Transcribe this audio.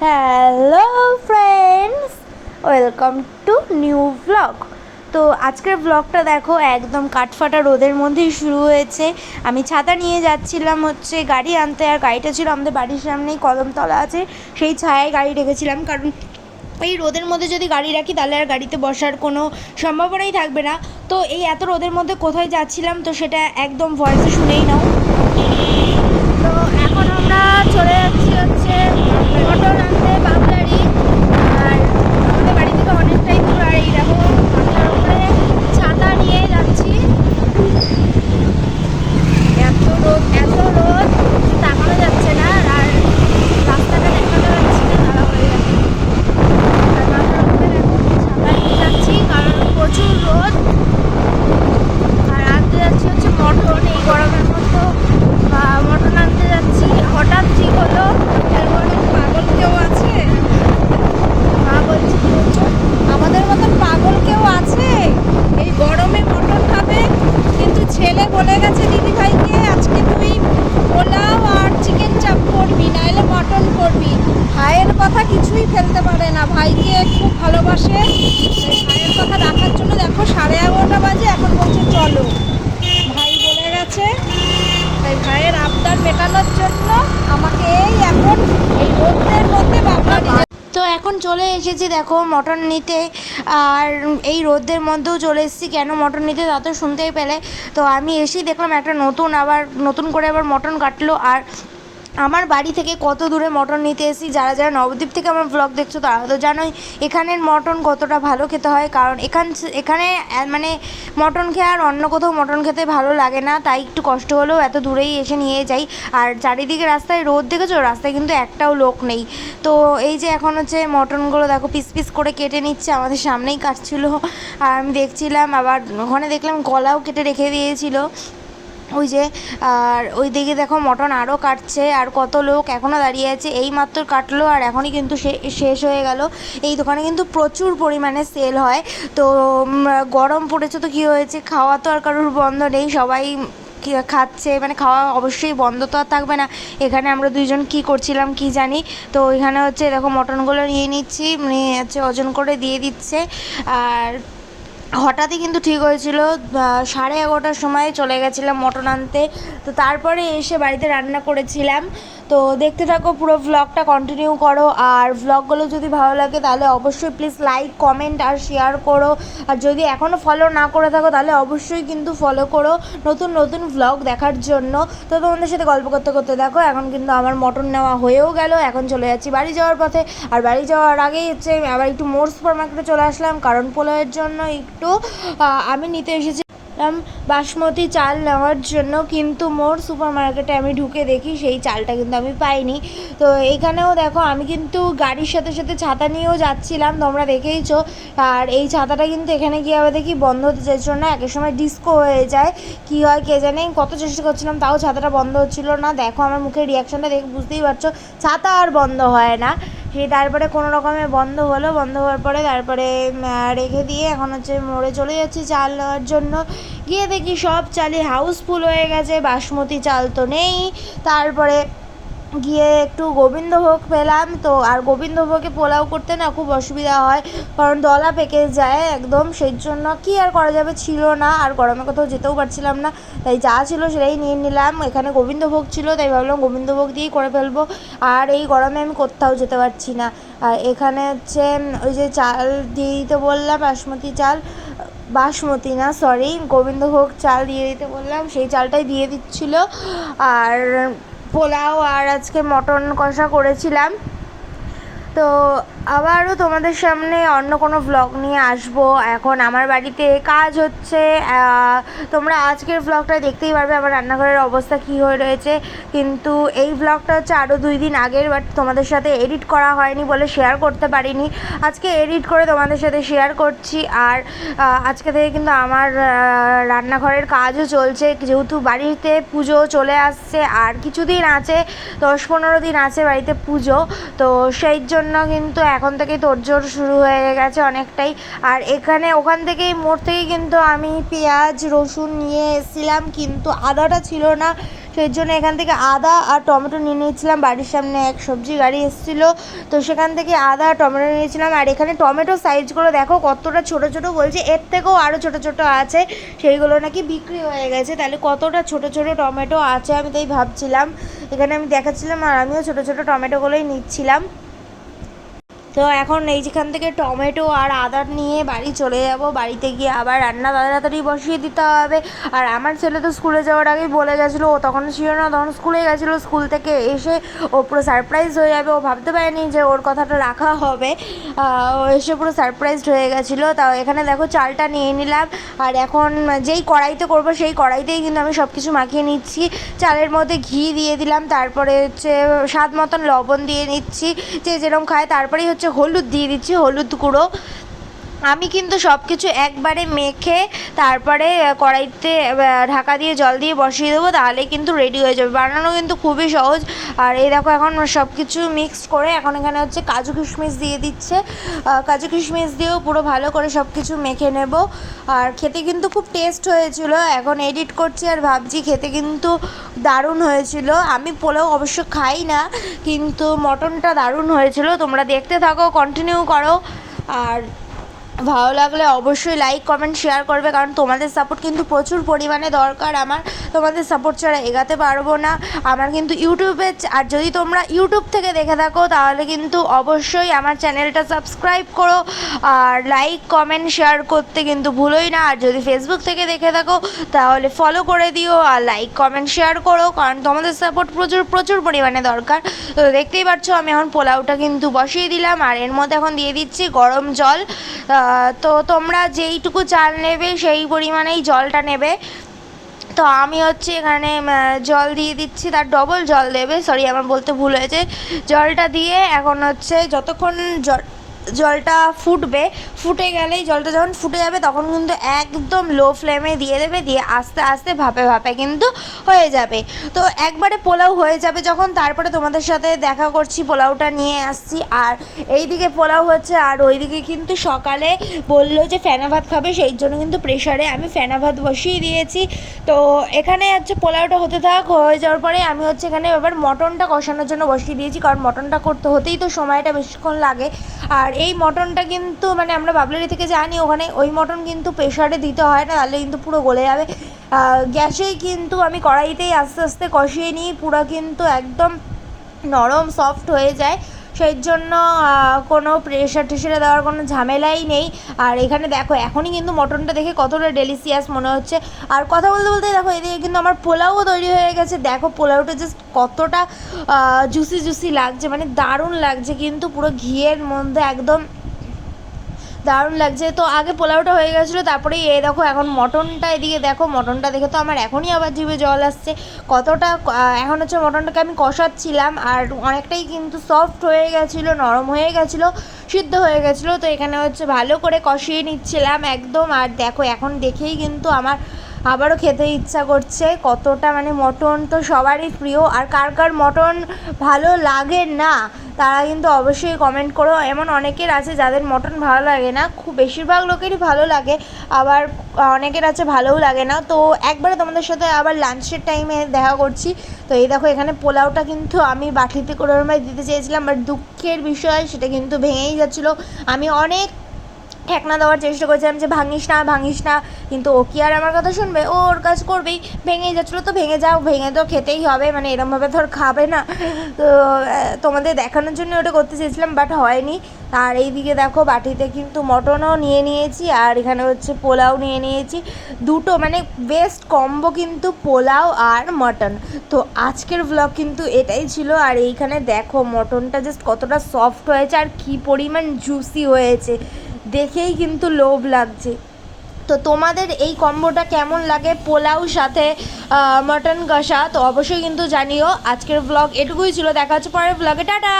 Hello friends, welcome to new blog. তো আজকের ব্লগটা দেখো একদম কাঠফাটা রোদের মধ্যেই শুরু হয়েছে। আমি ছাতা নিয়ে যাচ্ছিলাম হচ্ছে গাড়ি আনতে, আর গাড়িটা ছিল আমাদের বাড়ির সামনেই, কদমতলা আছে, সেই ছায়ায় গাড়ি রেখেছিলাম। কারণ এই রোদের মধ্যে যদি গাড়ি রাখি তাহলে আর গাড়িতে বসার কোনো সম্ভাবনাই থাকবে না। তো এই এত রোদের মধ্যে কোথায় যাচ্ছিলাম তো সেটা একদম ভয়েসে শুনেই নাও। তো এখন আমরা চলে যাচ্ছি হচ্ছে মটর আনতে বাবলারি। আর আমাদের বাড়ি থেকে অনেকটাই দূর, আর এই দেখো মাথার উপরে ছাতা নিয়ে যাচ্ছি। এত রোদ তাকানো যাচ্ছে না, আর রাস্তাটা দেখানো যাচ্ছে না, তারা হয়ে যাচ্ছে। আর মাথার উপরে দেখো ছাতা নিয়ে যাচ্ছি কারণ প্রচুর রোদ। আর আনতে যাচ্ছি হচ্ছে মটন, এই গরমের মতো মটন আনতে যাচ্ছি। হঠাৎ ঠিক হলো, পাগল কেউ আছে? মা বলছি আমাদের মতন পাগল কেউ আছে এই গরমে মটন খাবে? কিন্তু ছেলে বলে গেছে দিদি ভাইকে আজকে তুই পোলাও আর চিকেন চাপ করবি, নাহলে মটন করবি। ভাইয়ের কথা কিছুই ফেলতে পারে না, ভাইকে খুব ভালোবাসে। ভাইয়ের কথা রাখার জন্য দেখো 11:30 বাজে, এখন বলছে চলো। ভাই বলে গেছে, তাই ভাইয়ের আবদার মেটানোর জন্য আমাকে এখন এই রোদের মধ্যে তো এখন চলে এসেছি দেখো মটন নিতে। আর এই রোদের মধ্যেও চলে এসেছি কেন মটন নিতে তা তো শুনতেই পেলে। তো আমি এসেই দেখলাম একটা নতুন করে আবার মটন কাটলো। আর আমার বাড়ি থেকে কত দূরে মটন নিতে এসেছি, যারা যারা নবদ্বীপ থেকে আমার ব্লগ দেখছো তারা তো জানোই এখানের মটন কতটা ভালো খেতে হয়। কারণ এখানে মানে মটন খেয়ে আর অন্য কোথাও মটন খেতে ভালো লাগে না, তাই একটু কষ্ট হলেও এত দূরেই এসে নিয়ে যাই। আর চারিদিকে রাস্তায় রোদ দেখেছো, রাস্তায় কিন্তু একটাও লোক নেই। তো এই যে এখন হচ্ছে মটনগুলো দেখো পিস পিস করে কেটে নিচ্ছে, আমাদের সামনেই কাটছিলো আর আমি দেখছিলাম। আবার ওখানে দেখলাম গলাও কেটে রেখে দিয়েছিল ওই যে। আর ওই দিকে দেখো মটন আরও কাটছে, আর কত লোক এখনও দাঁড়িয়ে আছে। এই মাত্র কাটলো আর এখনই কিন্তু শেষ হয়ে গেল। এই দোকানে কিন্তু প্রচুর পরিমাণে সেল হয়। তো গরম পড়েছে তো কী হয়েছে, খাওয়া তো আর কারোর বন্ধ নেই, সবাই খাচ্ছে, মানে খাওয়া অবশ্যই বন্ধ তো আর থাকবে না। এখানে আমরা দুইজন কি করছিলাম কি জানি। তো এখানে হচ্ছে দেখো মটনগুলো নিয়ে নিচ্ছি, নিয়ে হচ্ছে ওজন করে দিয়ে দিচ্ছে। আর হঠাৎই কিন্তু ঠিক হয়েছিল, 11:30টার সময় চলে গেছিলাম মটন আনতে। তো তারপরে এসে বাড়িতে রান্না করেছিলাম। তো দেখতে থাকো, পুরো ভ্লগটা কন্টিনিউ করো। আর ভ্লগগুলো যদি ভালো লাগে তাহলে অবশ্যই প্লিজ লাইক কমেন্ট আর শেয়ার করো। আর যদি এখনও ফলো না করে থাকো তাহলে অবশ্যই কিন্তু ফলো করো নতুন নতুন ভ্লগ দেখার জন্য। তো তোমাদের সাথে গল্প করতে করতে দেখো এখন কিন্তু আমার মটন নেওয়া হয়েও গেল, এখন চলে যাচ্ছি বাড়ি যাওয়ার পথে। আর বাড়ি যাওয়ার আগেই হচ্ছে আবার একটু মোর সুপার মার্কেটে চলে আসলাম, কারণ পোলাওয়ের জন্য একটু আমি নিতে এসেছি বাসমতি চাল নেওয়ার জন্য। কিন্তু মোর সুপার মার্কেটে আমি ঢুকে দেখি সেই চালটা কিন্তু আমি পাইনি। তো এখানেও দেখো আমি কিন্তু গাড়ির সাথে সাথে ছাতা নিয়েও যাচ্ছিলাম, তোমরা দেখেইছো। আর এই ছাতাটা কিন্তু এখানে গিয়ে আবার দেখি বন্ধ হতে চাইছিল না, একের সময় ডিস্কো হয়ে যায়, কি হয় কে জানে। কত চেষ্টা করছিলাম তাও ছাতাটা বন্ধ হচ্ছিল না। দেখো আমার মুখের রিয়াকশানটা দেখে বুঝতেই পারছো, ছাতা আর বন্ধ হয় না। সেই তারপরে কোনো রকমে বন্ধ হলো, বন্ধ হওয়ার পরে তারপরে রেখে দিয়ে এখন হচ্ছে মোড়ে চলে যাচ্ছি চাল নেওয়ার জন্য। গিয়ে দেখি সব চালই হাউসফুল হয়ে গেছে, বাসমতি চাল তো নেই। তারপরে গিয়ে একটু গোবিন্দভোগ পেলাম। তো আর গোবিন্দভোগে পোলাও করতে না খুব অসুবিধা হয়, কারণ দলা পেকে যায় একদম, সেই জন্য কি আর করা যাবে, ছিল না। আর গরমে কোথাও যেতেও পারছিলাম না, তাই যা ছিল সেটাই নিয়ে নিলাম। এখানে গোবিন্দভোগ ছিল তাই ভাবলাম গোবিন্দভোগ দিয়েই করে ফেলবো। আর এই গরমে আমি কোথাও যেতে পারছি না। আর এখানে হচ্ছে ওই যে চাল দিয়ে দিতে বললাম, বাসমতি না সরি, গোবিন্দভোগ চাল দিয়ে দিতে বললাম, সেই চালটাই দিয়ে দিচ্ছিলো। আর পোলাও আর আজকে মটন কষা করেছিলাম। তো আবারও তোমাদের সামনে অন্য কোনো ভ্লগ নিয়ে আসবো। এখন আমার বাড়িতে কাজ হচ্ছে, তোমরা আজকের ভ্লগটা দেখতেই পারবে আমার রান্নাঘরের অবস্থা কী হয়ে রয়েছে। কিন্তু এই ভ্লগটা হচ্ছে আরও 2 দিন আগের, বাট তোমাদের সাথে এডিট করা হয়নি বলে শেয়ার করতে পারিনি। আজকে এডিট করে তোমাদের সাথে শেয়ার করছি। আর আজকে থেকে কিন্তু আমার রান্নাঘরের কাজও চলছে, যেহেতু বাড়িতে পুজো চলে আসছে, আর কিছুদিন আছে, 10-15 দিন আছে বাড়িতে পুজো। তো সেই জন্য কিন্তু এখন থেকেই তোড়জোড় শুরু হয়ে গেছে অনেকটাই। আর ওখান থেকেই মোড় থেকেই কিন্তু আমি পেঁয়াজ রসুন নিয়ে এসেছিলাম, কিন্তু আদাটা ছিল না, সেই জন্য এখান থেকে আদা আর টমেটো নিয়ে নিয়েছিলাম। বাড়ির সামনে এক সবজি গাড়ি এসেছিলো, তো সেখান থেকে আদা আর টমেটো নিয়েছিলাম। আর এখানে টমেটো সাইজগুলো দেখো কতটা ছোটো ছোটো, বলছে এর থেকেও আরও ছোটো ছোটো আছে, সেইগুলো নাকি বিক্রি হয়ে গেছে। তাহলে কতটা ছোটো ছোটো টমেটো আছে আমি তাই ভাবছিলাম। এখানে আমি দেখাচ্ছিলাম আর আমিও ছোটো ছোটো টমেটোগুলোই নিচ্ছিলাম। তো এখন এই যেখান থেকে টমেটো আর আদা নিয়ে বাড়ি চলে যাব। বাড়িতে গিয়ে আবার রান্না তাড়াতাড়ি বসিয়ে দিতে হবে। আর আমার ছেলে তো স্কুলে যাওয়ার আগেই বলে গেছিলো, ও তখন ছিল না, তখন স্কুলে গেছিলো। স্কুল থেকে এসে ও পুরো সারপ্রাইজ হয়ে যাবে, ও ভাবতে পারেনি যে ওর কথাটা রাখা হবে। ও এসে পুরো সারপ্রাইজড হয়ে গেছিলো। তাও এখানে দেখো চালটা নিয়ে নিলাম, আর এখন যেই কড়াইতে করবো সেই কড়াইতেই কিন্তু আমি সব কিছু মাখিয়ে নিচ্ছি। চালের মধ্যে ঘি দিয়ে দিলাম, তারপরে হচ্ছে স্বাদ মতন লবণ দিয়ে নিচ্ছি, যে যেরকম খায়। তারপরেই হচ্ছে হলুদ দিয়ে দিচ্ছি, হলুদ গুঁড়ো। আমি কিন্তু সব কিছু একবারে মেখে তারপরে কড়াইতে ঢাকা দিয়ে জল দিয়ে বসিয়ে দেবো, তাহলে কিন্তু রেডি হয়ে যাবে। বানানো কিন্তু খুবই সহজ। আর এই দেখো এখন সব কিছু মিক্সড করে এখন এখানে হচ্ছে কাজু কিশমিশ দিয়ে দিচ্ছে। কাজু কিশমিশ দিয়েও পুরো ভালো করে সব কিছু মেখে নেব। আর খেতে কিন্তু খুব টেস্ট হয়েছিল। এখন এডিট করছি আর ভাবছি খেতে কিন্তু দারুণ হয়েছিল। আমি পোলাও অবশ্য খাই না, কিন্তু মটনটা দারুণ হয়েছিল। তোমরা দেখতে থাকো, কন্টিনিউ করো। আর ভালো লাগলে অবশ্যই লাইক কমেন্ট শেয়ার করবে, কারণ তোমাদের সাপোর্ট কিন্তু প্রচুর পরিমাণে দরকার আমার। তোমাদের সাপোর্ট ছাড়া এগাতে পারবো না। আমার কিন্তু ইউটিউবে, আর যদি তোমরা ইউটিউব থেকে দেখে থাকো তাহলে কিন্তু অবশ্যই আমার চ্যানেলটা সাবস্ক্রাইব করো, আর লাইক কমেন্ট শেয়ার করতে কিন্তু ভুলোই না। আর যদি ফেসবুক থেকে দেখে থাকো তাহলে ফলো করে দিও, আর লাইক কমেন্ট শেয়ার করো, কারণ তোমাদের সাপোর্ট প্রচুর প্রচুর পরিমাণে দরকার। তো দেখতেই পাচ্ছ আমি এখন পোলাওটা কিন্তু বসিয়ে দিলাম, আর এর মধ্যে এখন দিয়ে দিচ্ছি গরম জল। তো তোমরা যেইটুকু চাল নেবে সেই পরিমাণেই জলটা নেবে। তো আমি হচ্ছে এখানে জল দিয়ে দিচ্ছি, তার ডবল জল দেবে, সরি আমার বলতে ভুল হয়েছে। জলটা দিয়ে এখন হচ্ছে যতক্ষণ জলটা ফুটবে, ফুটে গেলেই, জলটা যখন ফুটে যাবে তখন কিন্তু একদম লো ফ্লেমে দিয়ে দেবে, দিয়ে আস্তে আস্তে ভাপে ভাপে কিন্তু হয়ে যাবে। তো একবারে পোলাও হয়ে যাবে যখন, তারপরে তোমাদের সাথে দেখা করছি, পোলাওটা নিয়ে আসছি। আর এইদিকে পোলাও হচ্ছে, আর ওইদিকে কিন্তু সকালে বললো যে ফেনা ভাত খাবে, সেই জন্য কিন্তু প্রেশারে আমি ফেনা ভাত বসিয়ে দিয়েছি। তো এখানে হচ্ছে পোলাওটা হতে থাক, হয়ে যাওয়ার পরে আমি হচ্ছে এখানে এবার মটনটা কষানোর জন্য বসিয়ে দিয়েছি, কারণ মটনটা করতে হতেই তো সময়টা বেশিক্ষণ লাগে। আর এই মটনটা কিন্তু মানে আমরা বাবলারি থেকে জানি, ওখানে ওই মটন কিন্তু প্রেশারে দিতে হয় না, তাহলে কিন্তু পুরো গলে যাবে। গ্যাসেই কিন্তু আমি কড়াইতেই আস্তে আস্তে কষিয়ে নিই, পুরো কিন্তু একদম নরম সফট হয়ে যায়। সেই জন্য কোনো প্রেশার টেশারে দেওয়ার কোনো ঝামেলাই নেই। আর এখানে দেখো এখনই কিন্তু মটনটা দেখে কতটা ডেলিশিয়াস মনে হচ্ছে। আর কথা বলতে বলতে দেখো এদিকে কিন্তু আমার পোলাও তৈরি হয়ে গেছে। দেখো পোলাওটা জাস্ট কতটা জুসি জুসি লাগছে, মানে দারুণ লাগছে কিন্তু, পুরো ঘিয়ের মধ্যে একদম দারুণ লাগছে। তো আগে পোলাওটা হয়ে গেছিলো, তারপরে এই দেখো এখন মটনটা, এদিকে দেখো মটনটা দেখে তো আমার এখনই আবার জিভে জল আসছে। কতটা এখন হচ্ছে মটনটাকে আমি কষাচ্ছিলাম, আর অনেকটাই কিন্তু সফট হয়ে গেছিলো, নরম হয়ে গেছিলো, সিদ্ধ হয়ে গেছিলো। তো এখানে হচ্ছে ভালো করে কষিয়ে নিচ্ছিলাম একদম। আর দেখো এখন দেখেই কিন্তু আমার আবারও খেতে ইচ্ছা করছে। কতটা মানে মটন তো সবারই প্রিয়, আর কার কার মটন ভালো লাগে না তারা কিন্তু অবশ্যই কমেন্ট করো। এমন অনেকের আছে যাদের মটন ভালো লাগে না, খুব বেশিরভাগ লোকেরই ভালো লাগে, আবার অনেকের আছে ভালোও লাগে না। তো একবারে তোমাদের সাথে আবার লাঞ্চের টাইমে দেখা করছি। তো এই দেখো এখানে পোলাওটা কিন্তু আমি বাটিতে করে দিতে চেয়েছিলাম, বাট দুঃখের বিষয় সেটা কিন্তু ভেঙেই যাচ্ছিলো। আমি অনেক ঠেকনা দেওয়ার চেষ্টা করেছিলাম যে ভাঙিস না ভাঙিস না, কিন্তু ও কি আর আমার কথা শুনবে, ও ওর কাজ করবেই। ভেঙেই যাচ্ছিলো, তো ভেঙে যাও, ভেঙে তো খেতেই হবে, মানে এরমভাবে ধর খাবে না। তো তোমাদের দেখানোর জন্য ওটা করতে চেয়েছিলাম, বাট হয়নি। আর এইদিকে দেখো বাটিতে কিন্তু মটনও নিয়ে নিয়েছি, আর এখানে হচ্ছে পোলাও নিয়ে নিয়েছি, দুটো মানে বেস্ট কম্বো কিন্তু পোলাও আর মটন। তো আজকের ব্লগ কিন্তু এটাই ছিল। আর এইখানে দেখো মটনটা জাস্ট কতটা সফট হয়েছে, আর কী পরিমাণ জুসি হয়েছে, দেখেই কিন্তু লোভ লাগছে। তো তোমাদের এই কম্বোটা কেমন লাগে পোলাও সাথে মটন কষা, তো অবশ্যই কিন্তু জানিও। আজকের ব্লগ এটুকুই ছিল, দেখা হচ্ছে পরের ব্লগে, টাটা।